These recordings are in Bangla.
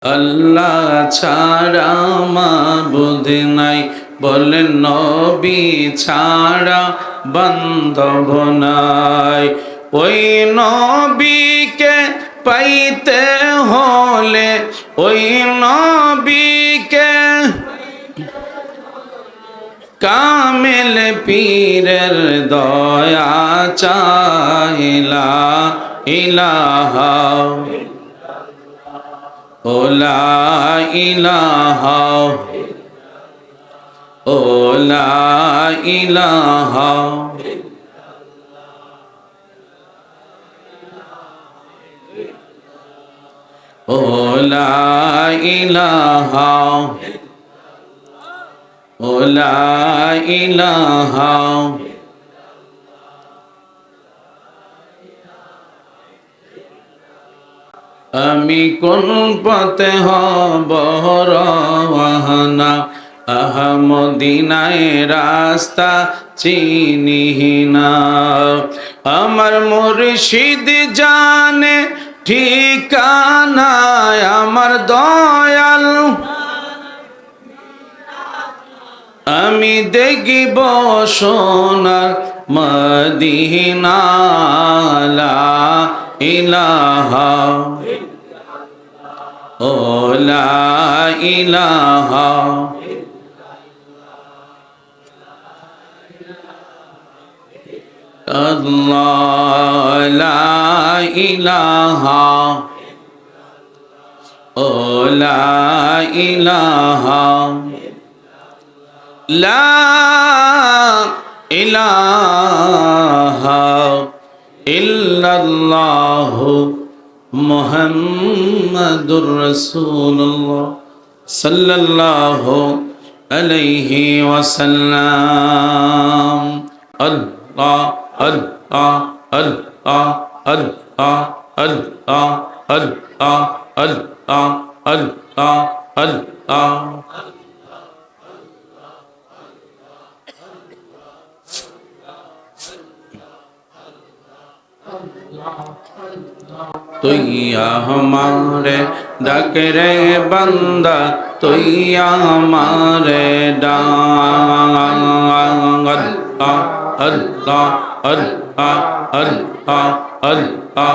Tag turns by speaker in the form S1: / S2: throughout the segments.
S1: আল্লাহ ছাড়া মাবুদ নাই, বলেন নবী ছাড়া বান্ধব নাই। ওই নবীকে পাইতে হলে, ওই নবীকে কামেল পীরের দয়া চাইলা ইলাহা ও লা ইলাহা ও লা ইলাহা ও লা ইলাহা ও লা ইলাহা। আমি কোন পথে হব রওয়ানা, আহমদিনায় রাস্তা চিনি না। আমার মুর্শিদ জানে ঠিকানা, আমার দয়াল আমি দেখিব সোনার মদিনা। লা ইলাহা ও লা ইলাহা আল্লাহ লা ইলাহা ও লা ইলাহা লা ইলাহা ইল্লাল্লাহু মুহাম্মাদুর রাসূলুল্লাহ সাল্লাল্লাহু আলাইহি ওয়াসাল্লাম। আল্লাহ আল্লাহ আল্লাহ আল্লাহ আল্লাহ আল্লাহ আল্লাহ আল্লাহ আল্লাহ। তুই আমারে ডাক রে বান্দা, তুই আমারে ডাক। আল্লাহ আল্লাহ আল্লাহ আল্লাহ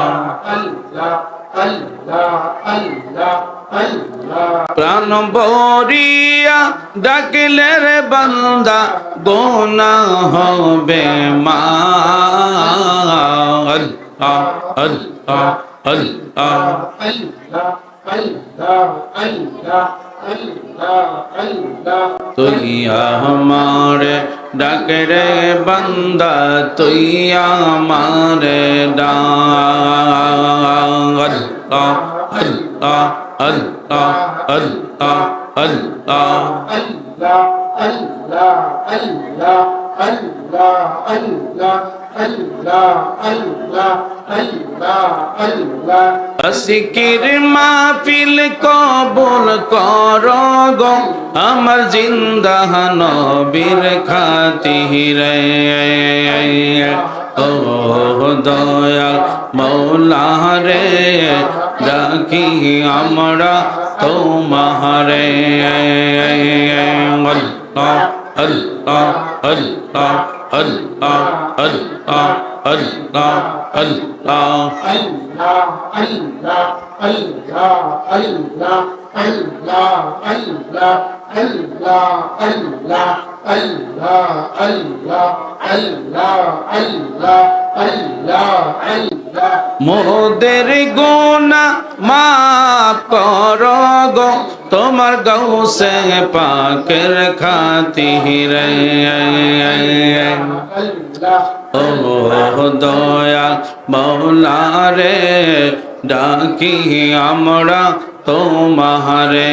S1: আল্লাহ। প্রাণ ভরিয়া ডাকলে রে বান্দা, গুনাহ হবে মাফ। আল্লাহ আল্লাহ আল্লাহ তুই আমারে ডাক রে বান্দা, তুই আমারে ডাক। আল্লাহ আল্লাহ আল্লাহ আল্লাহ আল্লাহ আসিকির মাহফিল কবুল কর গো, আমার জিন্দা নবীর খাতিরে। ও দয়াল মৌলা রে, ডাকি আমরা তোমারে। আল্লাহ আল্লাহ আল্লাহ আল্লাহ আল্লাহ আল্লাহ আল্লাহ মোদের গুনাহ মাফ কর গো, তোমার গৌসে পাকের খাতিরে। ও দয়া মৌলা রে, ডাকি আমরা তোমারে।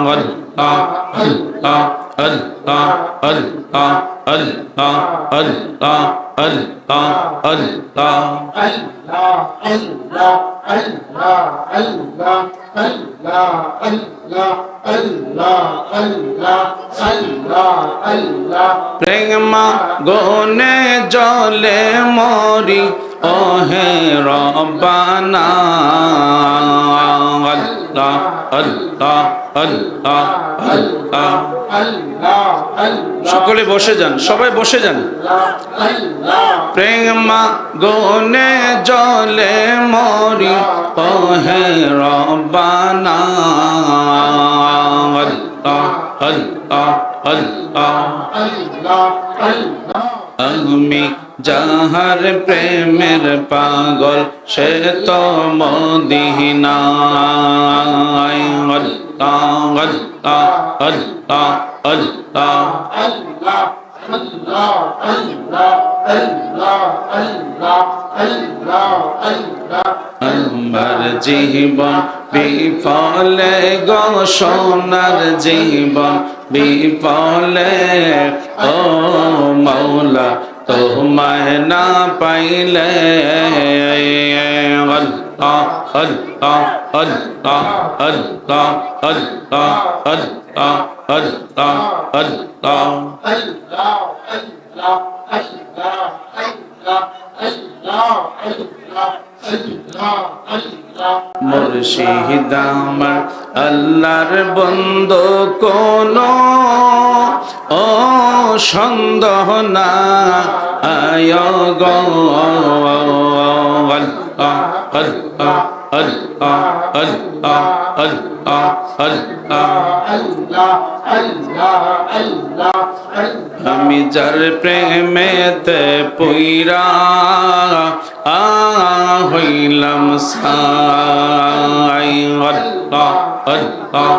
S1: আল্লাহ আল্লাহ আল্লাহ আল্লাহ আল্লাহ আল্লাহ আল্লাহ আল্লাহ প্রেমা গনে জলে মরি, ও হে রব্বানা আল্লাহ আল্লাহ আল্লাহ আল্লাহ। সকলে বসে যান, সবাই বসে যান। প্রেমা গনে জলে মরি ও হে রব্বানা আল্লাহ আল্লাহ আল্লাহ। আমি যাহার প্রেমের পাগল সে তো মদিনায় আল্লাহ আল্লাহ আল্লাহ আল্লাহ। আমার জীবন বিফলে গো সোনার জীবন বিফলে ও মৌলা তোমায় না পাইলে আল্লাহ আল্লাহ আল্লাহ আল্লাহ আল্লাহ আল্লাহ আল্লাহ আল্লাহ মুর্শিদ আমার আল্লাহর বন্ধু কোনো ও সন্দেহ না আয় গো আল্লাহ আল্লাহ আল্লাহ আল্লাহ আল্লাহ আল্লাহ। আমি যার প্রেমেতে পইরা হইলাম সাই আল্লাহ আল্লাহ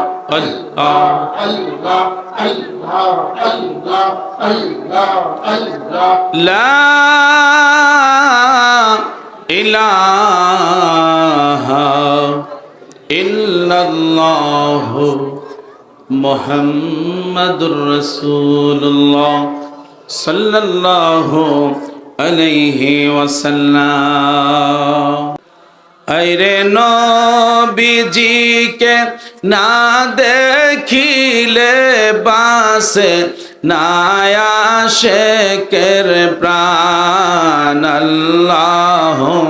S1: আল্লাহ। লা ইলাহা ইল্লাল্লাহ মুহাম্মাদুর রাসূলুল্লাহ সাল্লাল্লাহু আলাইহি ওয়াসাল্লাম। আইরে নবীজিকে না দেখিলে বাসে না আশিকের প্রাণ আল্লাহুম্মা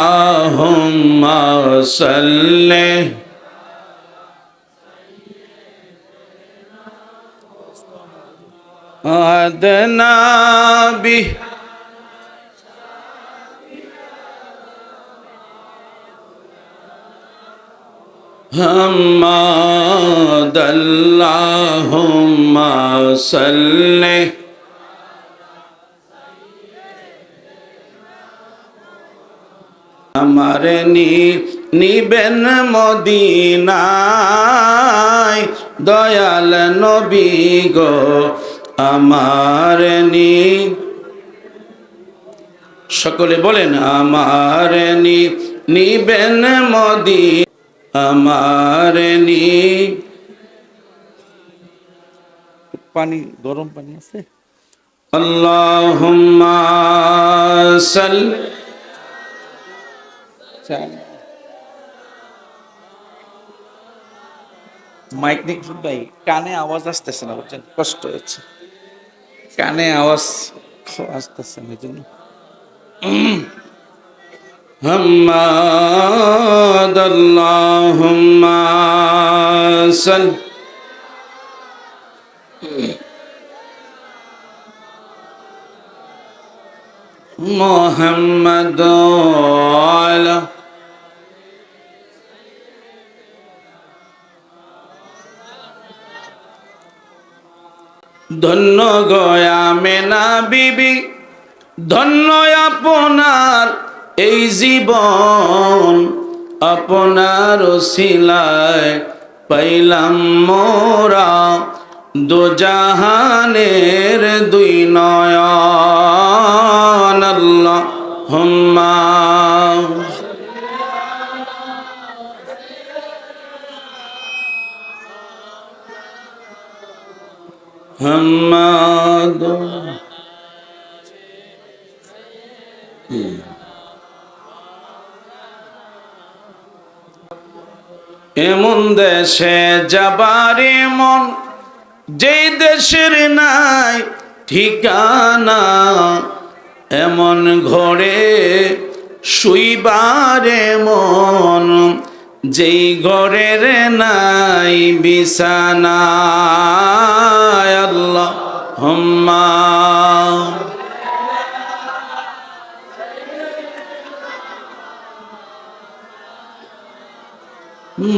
S1: আল্লাহুম্মা সাল্লি আদনা বি হাম্মাদ আল্লাহুম্মা সাল্লি আমার নিবেন মদিনায় দয়াল নবী গো আমার সকলে বলেন আমার নিবেন মদি আমার পানি গরম পানি আছে আল্লাহুম্মা সাল্লি মাইক নিক ভাই কানে আওয়াজ আসতেছে না বুঝছেন কষ্ট হচ্ছে কানে আওয়াজ আসতেছে না জন্য হাম্মাদ আল্লাহুম্মা সাল্লি মুহাম্মাদ আলা ধন্য গয়া মেনা বিবি ধন্য আপনার এই জীবন আপনার ওসিলায় পাইলাম মোরা দোজাহানের দুই নয়ন আল্লাহুম্মা হাম্মাদ এমন দেশে যাবারে মন, যেই দেশের নাই ঠিকানা, এমন ঘরে শুইবারে মন, যেই ঘরের নাই বিছানা। আল্লাহ হুম্মা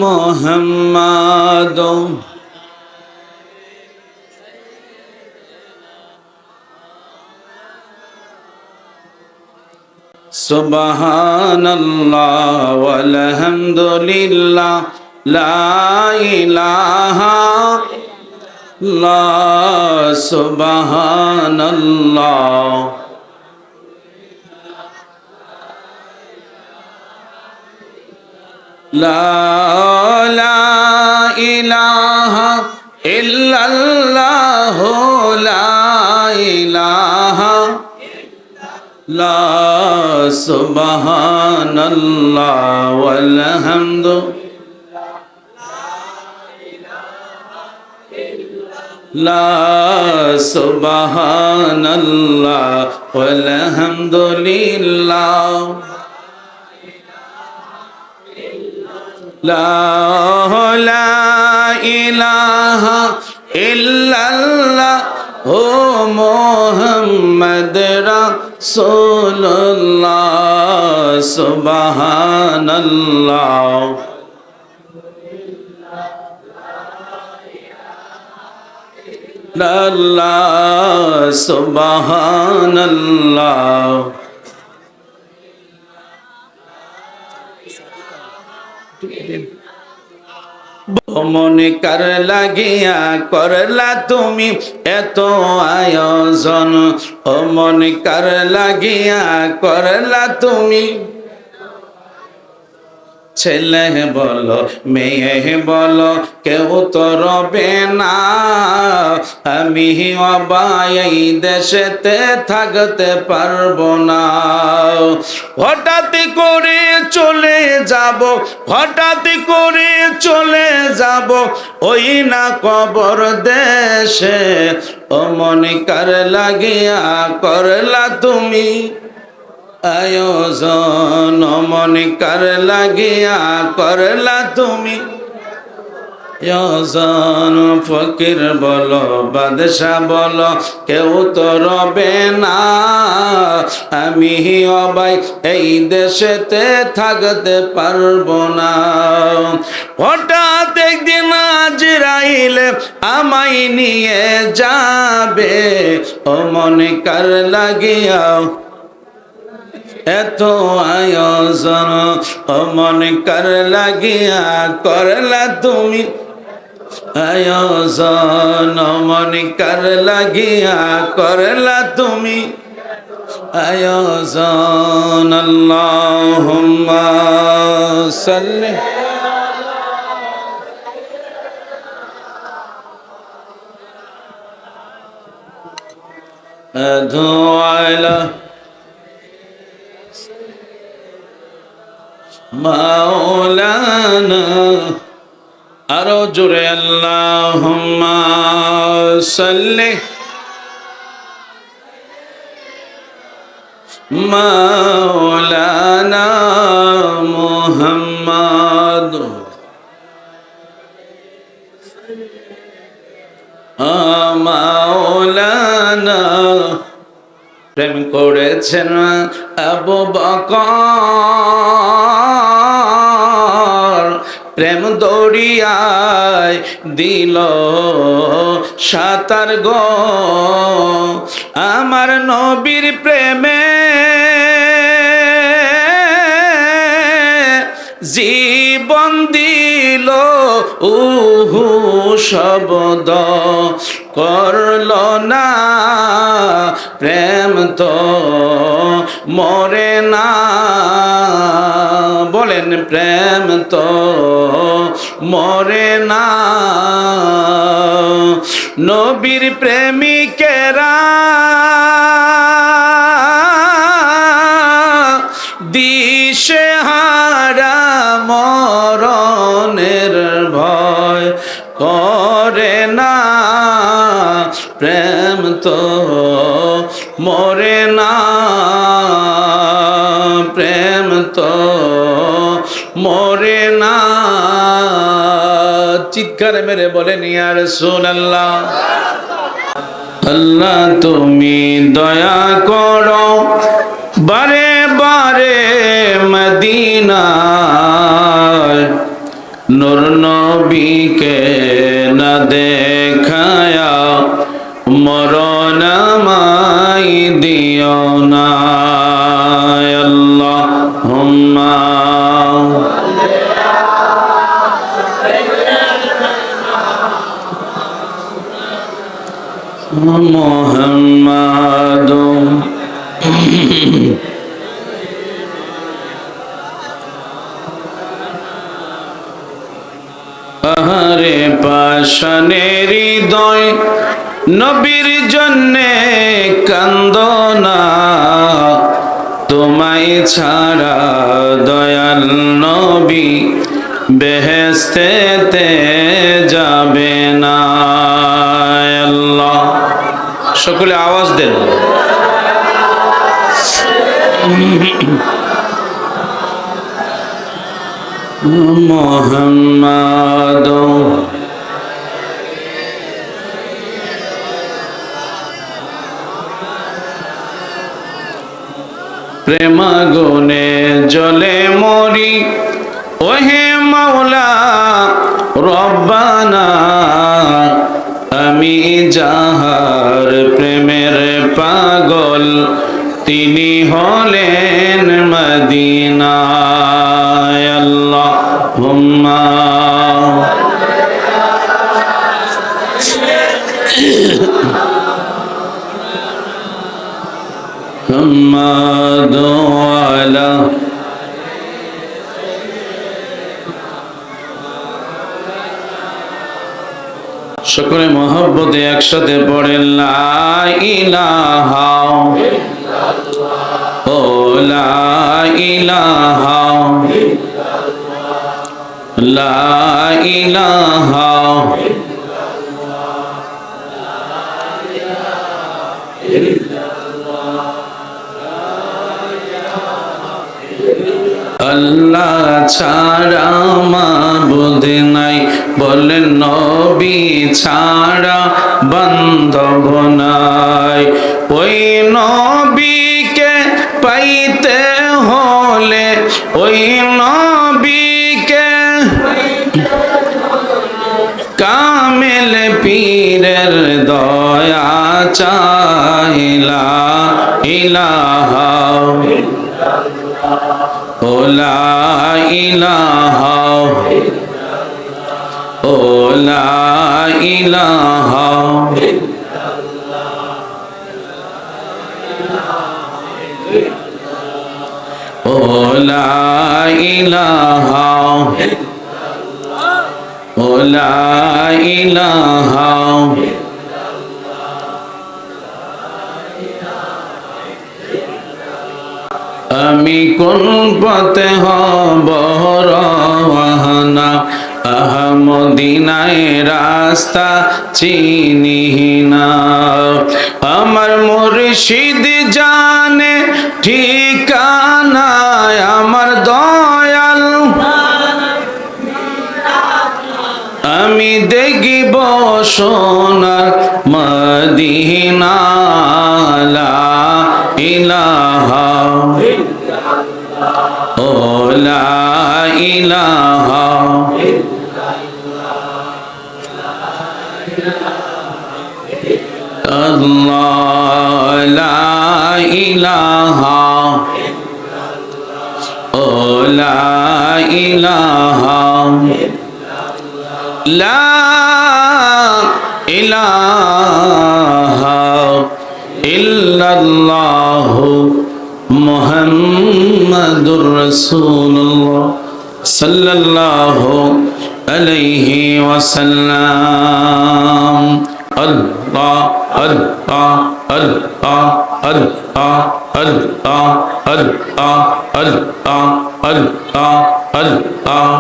S1: মুহাম্মাদ। সুবহানাল্লাহ ওয়াল হামদুলিল্লাহ লা ইলাহা ইল্লাল্লাহ। সুবহানাল্লাহ লা ইলাহা ইল্লাল্লাহ লা ইলাহা লা। সুবহানাল্লাহ ওয়াল হামদু লা। সুবহানাল্লাহ ওয়াল হামদুলিল্লাহ লা ইলাহা ইল্লাল্লাহ ও মুহাম্মদ রাসূলুল্লাহ। সুবহানাল্লাহ আল্লাহ। সুবহানাল্লাহ মনে কার লাগিয়া করলা তুমি এত আয়োজন, ও মনে কার লাগিয়া করলা তুমি। ছেলে বলো মেয়ে বলো কেউ তো রবে না, আমি অবাই এই দেশেতে থাকতে পারবো না। হঠাৎ করে চলে যাব, হঠাৎ করে চলে যাব ওই না কবর দেশে, ও মনে কার লাগিয়া করলা তুমি আয়োজন, মনে কার লাগিয়া করলা তুমি আয়োজন। ফকির বলো বাদশা বলো কেউ তো রবে না, আমি অবাই এই দেশেতে থাকতে পারবো না। হঠাৎ একদিন আজরাইল আমায় নিয়ে যাবে, ও মনে কার লাগিয়া এত আয়োজন, ও মনে কার লাগিয়া করলা তুমি আয়োজন, মনে কার লাগিয়া করলা তুমি আয়োজন। আল্লাহুম্মা সাল্লি আলা মাওলানা। আরো জোরে আল্লাহুম্মা সাল্লি মাওলানা মুহাম্মদ। মাওলানা প্রেম করেছেন আবু বকর, প্রেম দরিয়ায় দিল সাঁতার গো। আমার নবীর প্রেমে জীবন দিল উহু শব্দ করল না, প্রেম তো মরে না। বলেন প্রেম তো মরে না। নবীর প্রেমিকেরা দিশেহারা মরণের
S2: তো মরে না, প্রেম তো মরে না। চিৎকার মেরে বলেন ইয়া রাসূলুল্লাহ। আল্লাহ তুমি দয়া করো, বারে বারে মদিনায় নূর নবীকে না দেখায়া মরণ আমায় দিও না। আল্লাহুম্মা মুহাম্মাদ। আহারে পাষাণের হৃদয় নবীর জন্যে কান্দনা, তোমায় ছাড়া দয়াল নবী বেহেশতেতে যাবে না। আল্লাহ সকলে আওয়াজ দেন। মুহাম্মাদ প্রেমাগুনে জ্বলে মরি, ওহে মাওলা রব্বানা, আমি যাহার প্রেমের পাগল তিনি হলেন মদিনায়। আল্লাহুম্মা মুহাম্মাদু আলা সকলে মহব্বতে একসাথে পড়েন লা ইলাহা ও লা ইলাহা লা ইলাহা আল্লাহ ছাড়া মাবুদ নাই, বলেন নবী ছাড়া বান্ধব নাই। ওই নবীকে পাইতে হলে, ওই নবীকে কামেল পীরের দয়া চাইলা ইলাহা ও লা ইলাহা ও লা ইলাহা ও লা ইলাহা ও লা ইলাহা আমি কোন পথে হব রওয়ানা, আহমদিনায় রাস্তা চিনি না। আমার মুর্শিদ জানে ঠিকানা, আমার দয়াল আমি দেখিব সোনার মদিনা। লা ইলাহা ও লা ইলাহা আল্লাহ লা ইলাহা ও লা ইলাহা লা ইলাহা ইল্লাল্লাহু মুহাম্মাদুর রাসূলুল্লাহ সাল্লাল্লাহু আলাইহি ওয়াসাল্লাম। আল্লাহ আল্লাহ আল্লাহ আল্লাহ আল্লাহ আল্লাহ আল্লাহ আল্লাহ আল্লাহ।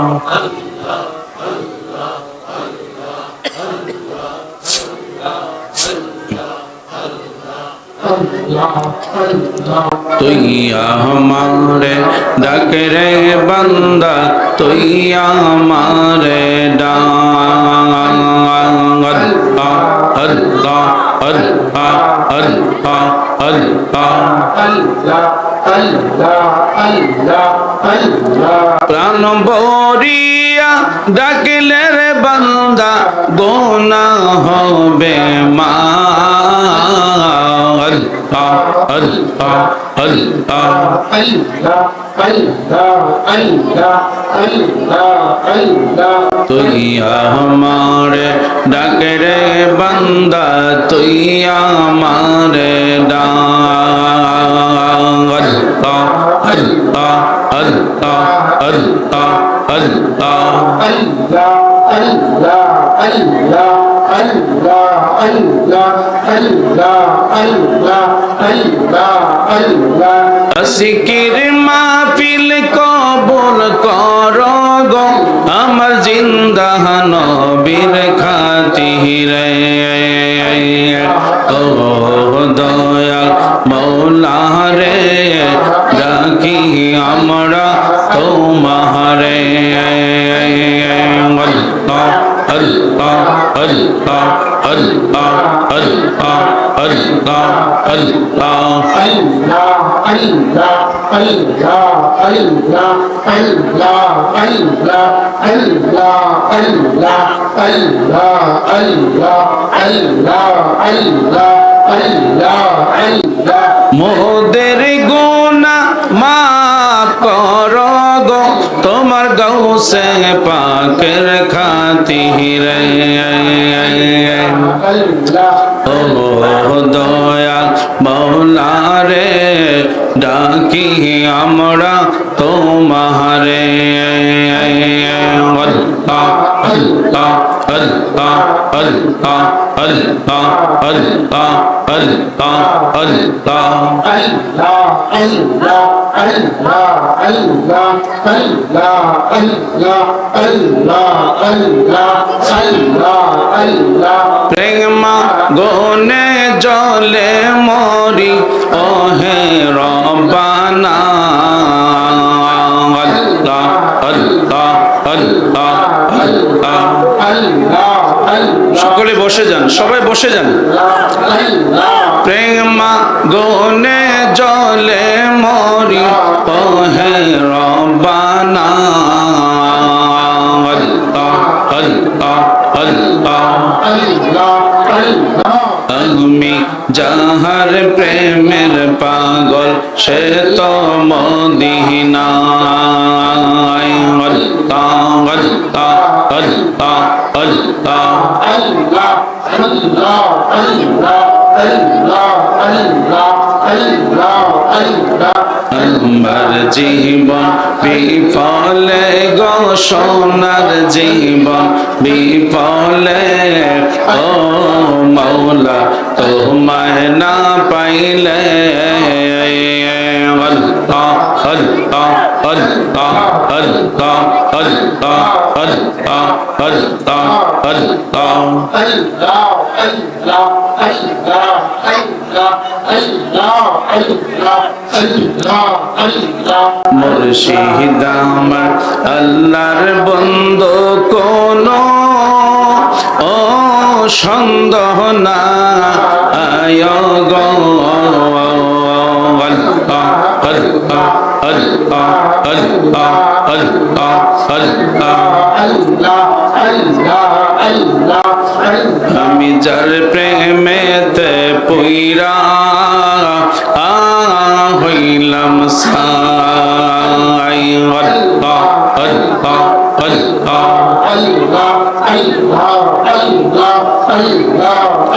S2: তুই আমারে ডাক রে বান্দা তুই আমারে ডাক আল্লাহ আল্লাহ আল্লাহ আল্লাহ প্রাণ ভরিয়া ডাকলে রে বান্দা গুনাহ হবে মা আল্লাহ আল্লাহ আল্লাহ তুই আমারে ডাক রে বান্দা তুই আমারে ডাক আল্লাহ আল্লাহ আল্লাহ আল্লাহ আসিকির মাহফিল কবুল কর গো আমার জিন্দা নবীর খাতিরে ও দয়াল মৌলা রে ডাকি আমরা তোমারে আল্লাহ আল্লাহ আল্লাহ আল্লাহ আল্লাহ আল্লাহ আল্লাহ মোদের গুনাহ মাফ কর গো তোমার গৌসে পাকের খাতিরে ও দয়া মৌলা রে ডাকি আমরা তোমারে আল্লাহ আল্লাহ আল্লাহ আল্লাহ আল্লাহ আল্লাহ আল্লাহ প্রেমা গনে জলে মরি ওহে রব্বানা আল্লাহ আল্লাহ আল্লাহ আল্লাহ সকলে বসে যান, সবাই বসে যান। প্রেমা গনে জলে মরি ওহে রব্বানা আল্লাহ আল্লাহ আল্লাহ আমি যাহার প্রেমের পাগল সে তো মদিনায় আল্লাহ আল্লাহ আল্লাহ আল্লাহ আমার জীবন বিফলে গো সোনার জীবন বিফলে ও মৌলা তোমায় না পাইলে আল্লাহ আল্লাহ আল্লাহ আল্লাহ আল্লাহ আল্লাহ আল্লাহ আল্লাহ মুর্শিদ আমার আল্লাহর বন্ধু কোনো ও সন্দেহ না আয় গো আল্লাহ আল্লাহ আল্লাহ আল্লাহ আল্লাহ আল্লাহ আমি যার প্রেমেতে পুইরা হইলাম সাই আল্লাহ আল্লাহ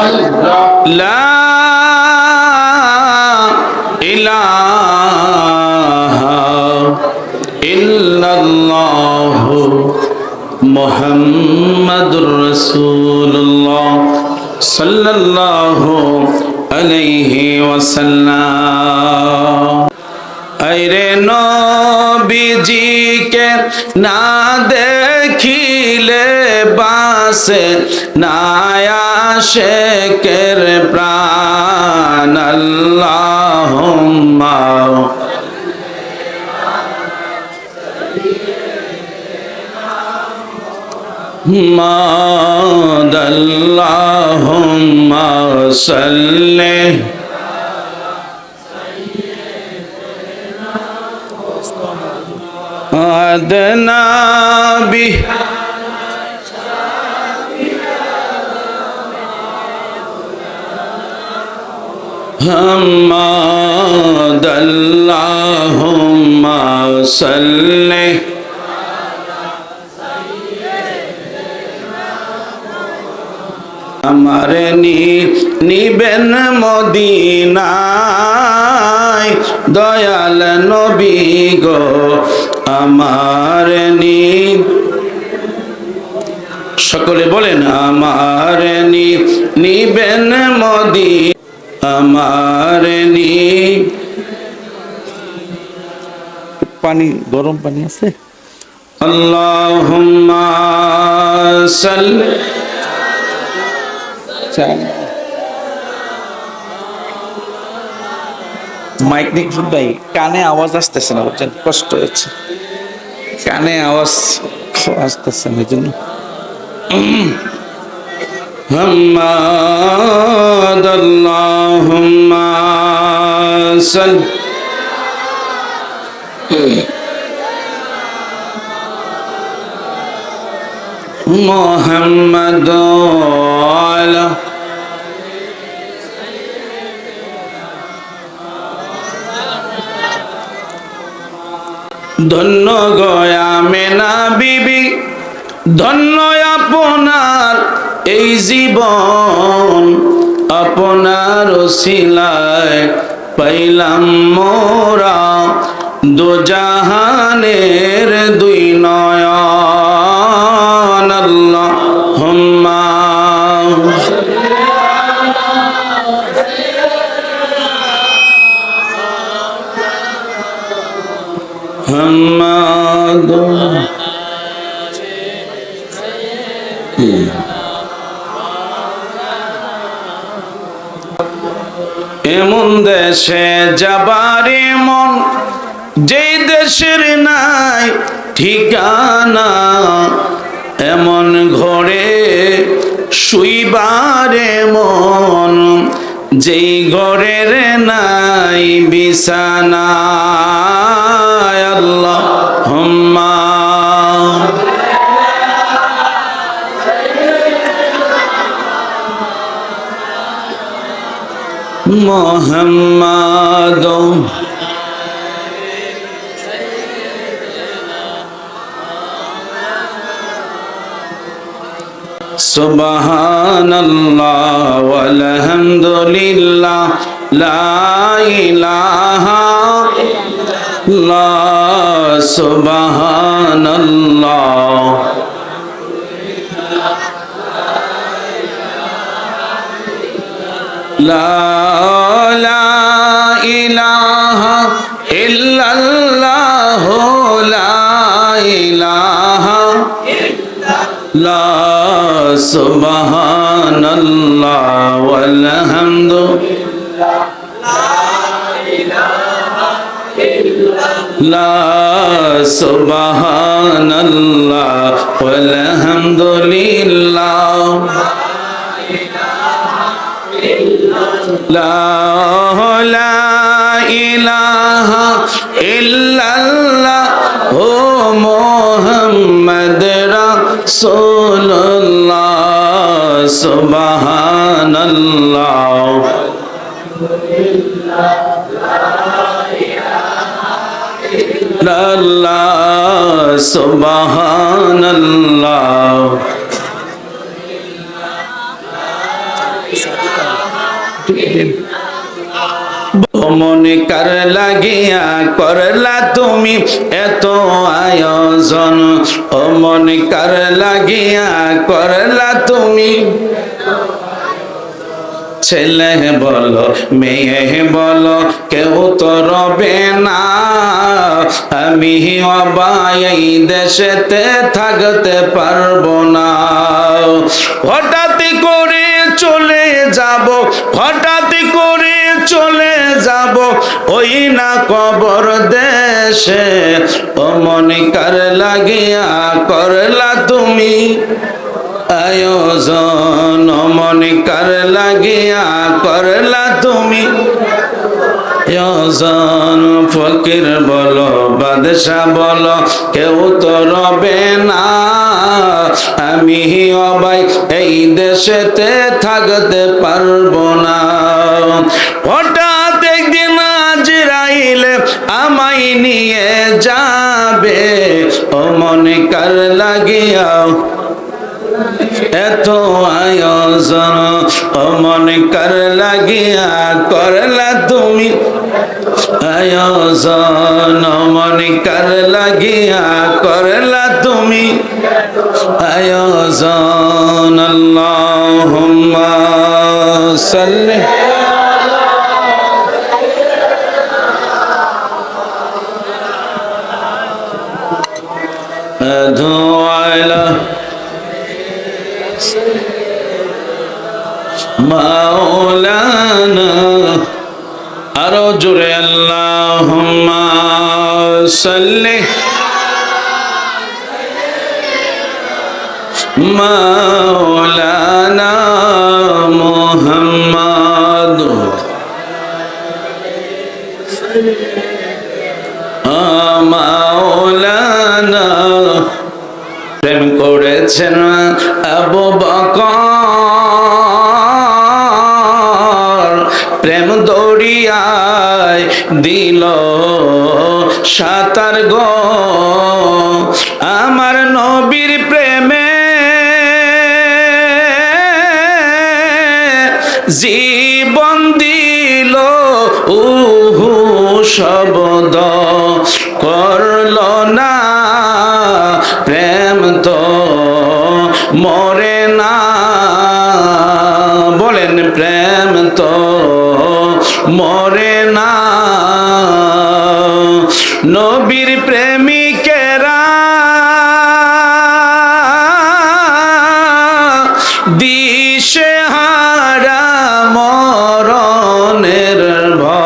S2: আল্লাহ লা ইলাহা ইল্লাল্লাহু মুহাম্মাদুর রাসূলুল্লাহ সাল্লাল্লাহু আলাইহি ওয়াসাল্লাম। আইরে নবীজিকে না দেখ দেখিলে বাসে নায়াশেকের প্রাণ আল্লাহুম্মা محمد اللهم صل أدنى به محمد اللهم صل আমার নিবেন মদিনায় দয়াল নবী গো আমার সকলে বলেন আমার নিবেন মদি আমার
S1: পানি গরম পানি আছে
S2: আল্লাহুম্মা সাল্লি
S1: মাইক নিক ভাই কানে আওয়াজ আসতেছে না বুঝছেন কষ্ট হচ্ছে কানে আওয়াজ আসতেছে না এই জন্য
S2: محمد اللهم صل محمد على ধন্য গয়া মেনা বিবি ধন্য আপনার এই জীবন আপনার ওসিলায় পাইলাম মোরা দোজাহানের দুই নয়ন আল্লাহুম্মা محمد এমন দেশে যাবারে মন যেই দেশের নাই ঠিকানা এমন ঘরে শুইবারে মন যেই ঘরের নাই বিছানা আল্লাহুম্মা মুহাম্মাদ সুবহানাল্লাহ ওয়ালহামদুলিল্লাহ লা ইলাহা ইল্লাল্লাহ সুবহানাল্লাহ লা ইলাহা ইল্লাল্লাহ লা ইলাহা ইল্লাল্লাহ সুবহানাল্লাহ ওয়ালহামদুলিল্লাহ লা সুবহানাল্লাহ ওয়ালহামদুলিল্লাহ লা ইলাহা ইল্লাল্লাহ ও মুহাম্মদ রাসূলুল্লাহ সুবহানাল্লাহ আল্লাহ সুবহানাল্লাহ মনে কার লাগিয়া করলা তুমি এত আয়োজন ও মনে কার লাগিয়া করলা তুমি ছেলে বলো মেয়ে বলো কেউ তো রবে না, আমি অবাই এই দেশেতে থাকতে পারবো না। হঠাৎ করে চলে যাব, হঠাৎ করে চলে যাব ওই না কবর দেশে, ও মনে কার লাগিয়া করলা তুমি আয়োজন, ও মনে কার লাগিয়া করলা তুমি আয়োজন। ফকির বলো বাদশা বলো কেউ তো রবে না, আমি অবাই এই দেশেতে থাকতে পারবো না। হঠাৎ একদিন আজরাইলে আমায় নিয়ে যাবে, ও মনে কার লাগিয়া এত আয়োজন, ও মনে কার লাগিয়া করলা তুমি আয়োজন, ও মনে কার লাগিয়া করলা তুমি আয়োজন। আল্লাহুম্মা সাল্লি আলা মাওলানা, আরো জোরে আল্লাহুম্মা সাল্লি মাওলানা মুহাম্মদ, মাওলানা। প্রেম করেছেন আবু বকর, প্রেম দরিয়ায় দিল সাঁতার গো, আমার নবীর প্রেমে জীবন দিল উহু শব্দ করল না, প্রেম তো মরে না, বলেন প্রেম তো মরে না। নবীর প্রেমিকেরা দিশেহারা মরণের ভয়